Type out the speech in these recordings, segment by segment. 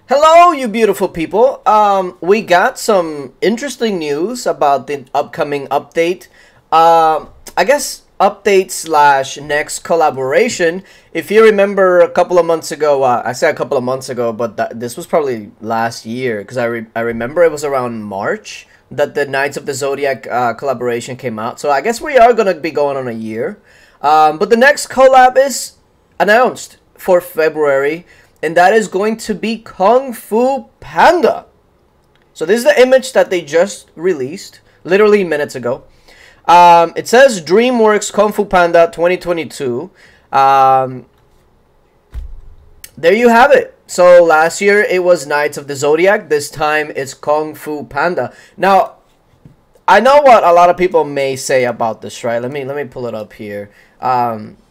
Hello, you beautiful people. We got some interesting news about the upcoming update. I guess update slash next collaboration. If you remember a couple of months ago, I said a couple of months ago, but this was probably last year because I remember it was around March that the Knights of the Zodiac collaboration came out. So I guess we are gonna be going on a year. But the next collab is announced for February. And that is going to be Kung Fu Panda. So this is the image that they just released, literally minutes ago. It says DreamWorks Kung Fu Panda 2022. There you have it. So last year it was Knights of the Zodiac. This time it's Kung Fu Panda. Now, I know what a lot of people may say about this, right? Let me pull it up here.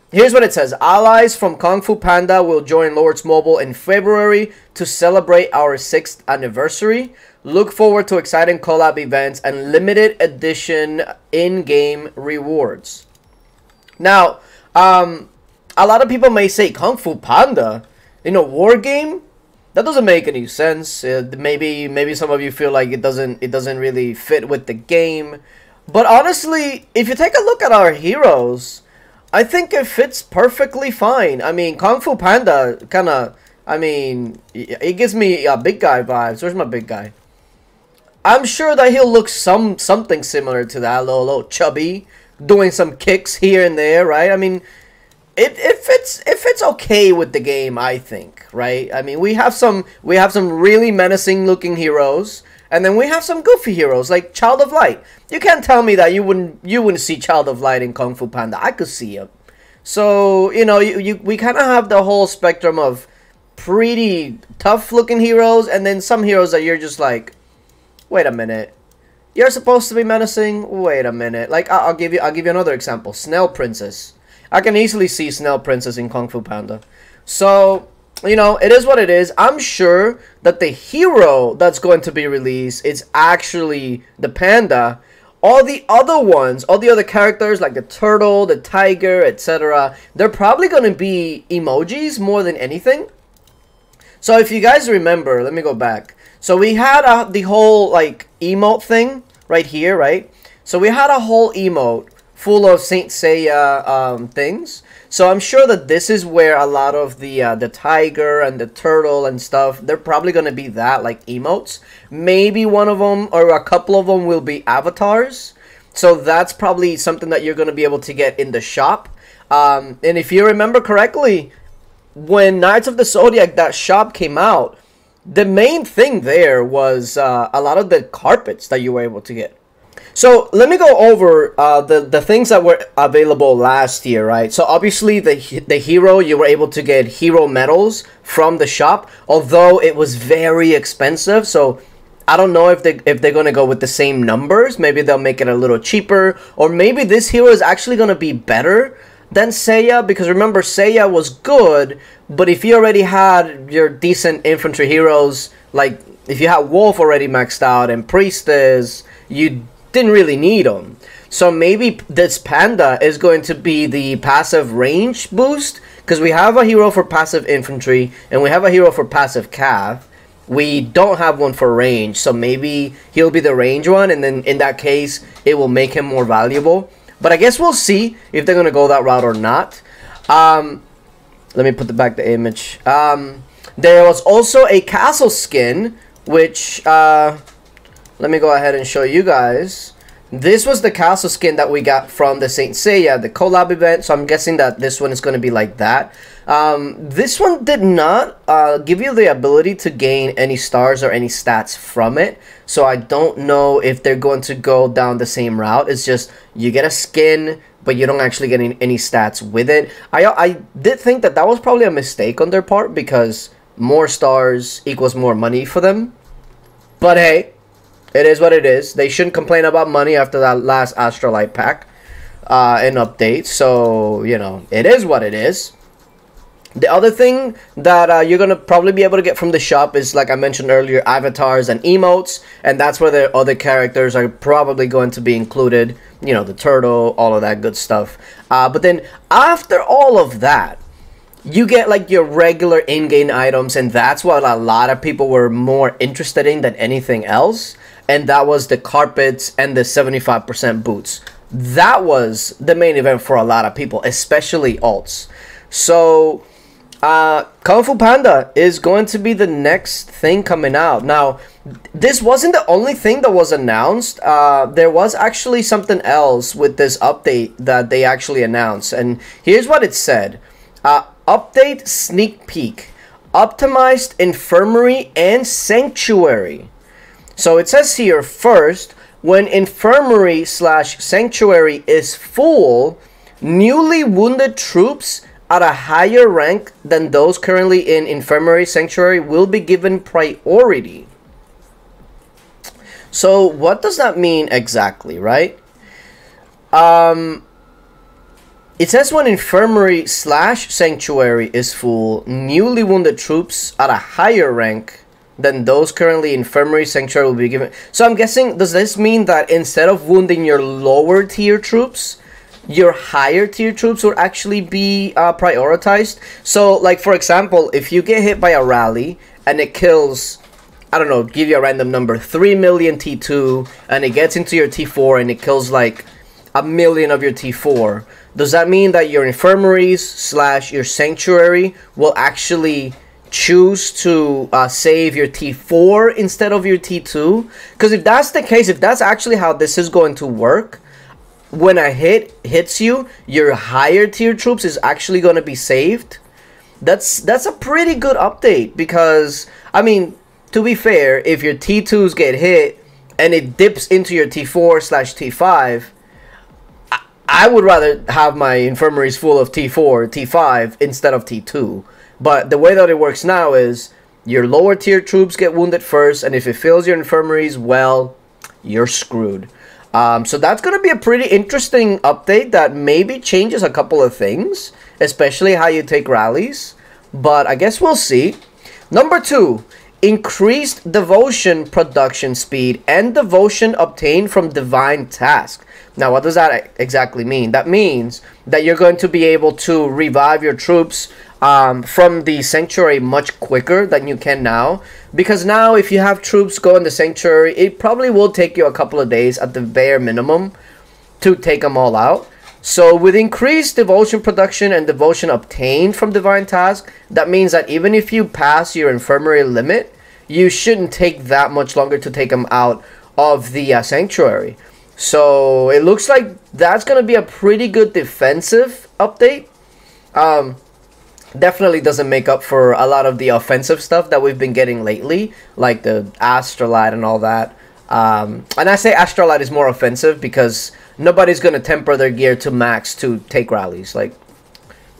Here's what it says. Allies from Kung Fu Panda will join Lords Mobile in February to celebrate our 6th anniversary. Look forward to exciting collab events and limited edition in-game rewards. Now, a lot of people may say Kung Fu Panda in a war game? That doesn't make any sense. Maybe some of you feel like it doesn't really fit with the game. But honestly, if you take a look at our heroes, I think it fits perfectly fine. I mean, Kung Fu Panda kind of, it gives me big guy vibes. Where's my big guy? I'm sure that he'll look something similar to that, a little chubby, doing some kicks here and there, right? I mean, it fits okay with the game, I think, right? I mean, we have some really menacing looking heroes. And then we have some goofy heroes like Child of Light. You can't tell me that you wouldn't see Child of Light in Kung Fu Panda. I could see him. So, you know, we kind of have the whole spectrum of pretty tough looking heroes and then some heroes that you're just like, wait a minute. You're supposed to be menacing? Wait a minute. Like I'll give you another example. Snail Princess. I can easily see Snail Princess in Kung Fu Panda. So, you know, it is what it is. I'm sure that the hero that's going to be released is actually the panda. All the other ones, all the other characters like the turtle, the tiger, etc., they're probably going to be emojis more than anything. So if you guys remember, let me go back. So we had the whole like emote thing right here, right? So we had a whole emote full of Saint Seiya things. So I'm sure that this is where a lot of the tiger and the turtle and stuff, they're probably going to be that, like emotes. Maybe one of them or a couple of them will be avatars. So that's probably something that you're going to be able to get in the shop. And if you remember correctly, when Knights of the Zodiac, that shop came out, the main thing there was a lot of the carpets that you were able to get. So let me go over the things that were available last year, right? So obviously the hero, you were able to get hero medals from the shop, although it was very expensive. So I don't know if they're going to go with the same numbers. Maybe they'll make it a little cheaper, or maybe this hero is actually going to be better than Seiya, because remember Seiya was good, but if you already had your decent infantry heroes, like if you had Wolf already maxed out and Priestess, you didn't really need them. So maybe this panda is going to be the passive range boost, because we have a hero for passive infantry and we have a hero for passive cav. We don't have one for range, so maybe he'll be the range one, and then in that case it will make him more valuable. But I guess we'll see if they're gonna go that route or not. Let me put back the image. There was also a castle skin, which let me go ahead and show you guys. This was the castle skin that we got from the Saint Seiya, the collab event. So I'm guessing that this one is going to be like that. This one did not give you the ability to gain any stars or any stats from it. So I don't know if they're going to go down the same route. It's just you get a skin, but you don't actually get any stats with it. I did think that was probably a mistake on their part, because more stars equals more money for them. But hey, it is what it is. They shouldn't complain about money after that last Astrolight pack and update. So, you know, it is what it is. The other thing that you're going to probably be able to get from the shop is, like I mentioned earlier, avatars and emotes. And that's where the other characters are probably going to be included. You know, the turtle, all of that good stuff. But then after all of that, you get like your regular in-game items, and that's what a lot of people were more interested in than anything else. And that was the carpets and the 75% boots. That was the main event for a lot of people, especially alts. So Kung Fu Panda is going to be the next thing coming out. Now, this wasn't the only thing that was announced. There was actually something else with this update that they actually announced. And here's what it said. Update sneak peek. Optimized Infirmary and Sanctuary. So it says here, first, when Infirmary / Sanctuary is full, newly wounded troops at a higher rank than those currently in Infirmary Sanctuary will be given priority. So what does that mean exactly, right? It says when Infirmary / Sanctuary is full, newly wounded troops at a higher rank than those currently in Infirmary Sanctuary will be given. So I'm guessing, does this mean that instead of wounding your lower tier troops, your higher tier troops will actually be prioritized? So like, for example, if you get hit by a rally and it kills, I don't know, give you a random number, 3 million T2, and it gets into your T4 and it kills like 1 million of your T4, does that mean that your infirmaries / your sanctuary will actually choose to save your T4 instead of your T2? Because if that's the case, if that's actually how this is going to work, when a hit hits you, your higher tier troops is actually going to be saved. That's a pretty good update, because I mean, to be fair, if your T2s get hit and it dips into your T4 / T5, I would rather have my infirmaries full of T4, T5 instead of T2. But the way that it works now is your lower tier troops get wounded first, and if it fills your infirmaries, well, you're screwed. So that's going to be a pretty interesting update that maybe changes a couple of things, especially how you take rallies. But I guess we'll see. Number 2, increased devotion production speed and devotion obtained from divine task. Now, what does that exactly mean? That means that you're going to be able to revive your troops from the sanctuary much quicker than you can now. Because now, if you have troops go in the sanctuary, it probably will take you a couple of days at the bare minimum to take them all out. So with increased devotion production and devotion obtained from divine task, that means that even if you pass your infirmary limit, you shouldn't take that much longer to take them out of the sanctuary. So it looks like that's going to be a pretty good defensive update. Definitely doesn't make up for a lot of the offensive stuff that we've been getting lately, like the Astrolite and all that. And I say Astrolite is more offensive because nobody's going to temper their gear to max to take rallies. Like,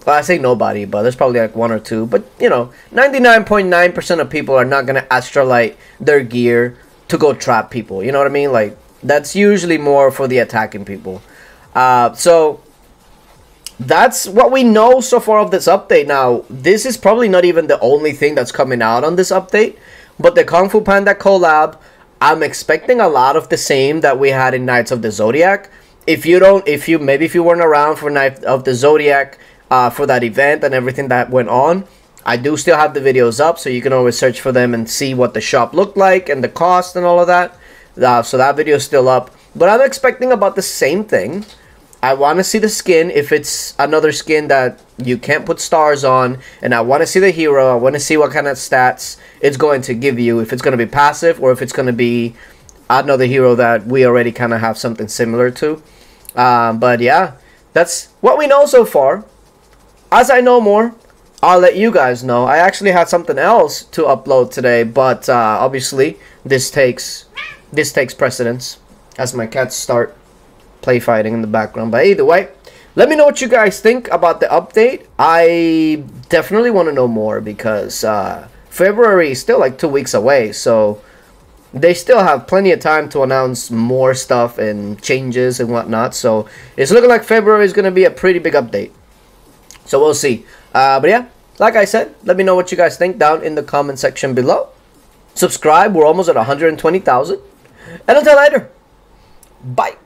well, I say nobody, but there's probably like 1 or 2. But, you know, 99.9% of people are not going to Astrolite their gear to go trap people. You know what I mean? Like, that's usually more for the attacking people. So that's what we know so far of this update. Now, this is probably not even the only thing that's coming out on this update, but the Kung Fu Panda collab, I'm expecting a lot of the same that we had in Knights of the Zodiac. If you weren't around for Knights of the Zodiac for that event and everything that went on, I do still have the videos up, so you can always search for them and see what the shop looked like and the cost and all of that. So that video is still up. But I'm expecting about the same thing. I want to see the skin, if it's another skin that you can't put stars on. And I want to see the hero. I want to see what kind of stats it's going to give you. If it's going to be passive or if it's going to be another hero that we already kind of have something similar to. But yeah, that's what we know so far. As I know more, I'll let you guys know. I actually had something else to upload today, but obviously this takes precedence as my cats start play fighting in the background. But either way, let me know what you guys think about the update. I definitely want to know more because February is still like 2 weeks away, so they still have plenty of time to announce more stuff and changes and whatnot. So it's looking like February is going to be a pretty big update. So we'll see. But yeah, like I said, let me know what you guys think down in the comment section below. Subscribe. We're almost at 120,000. And until later, bye.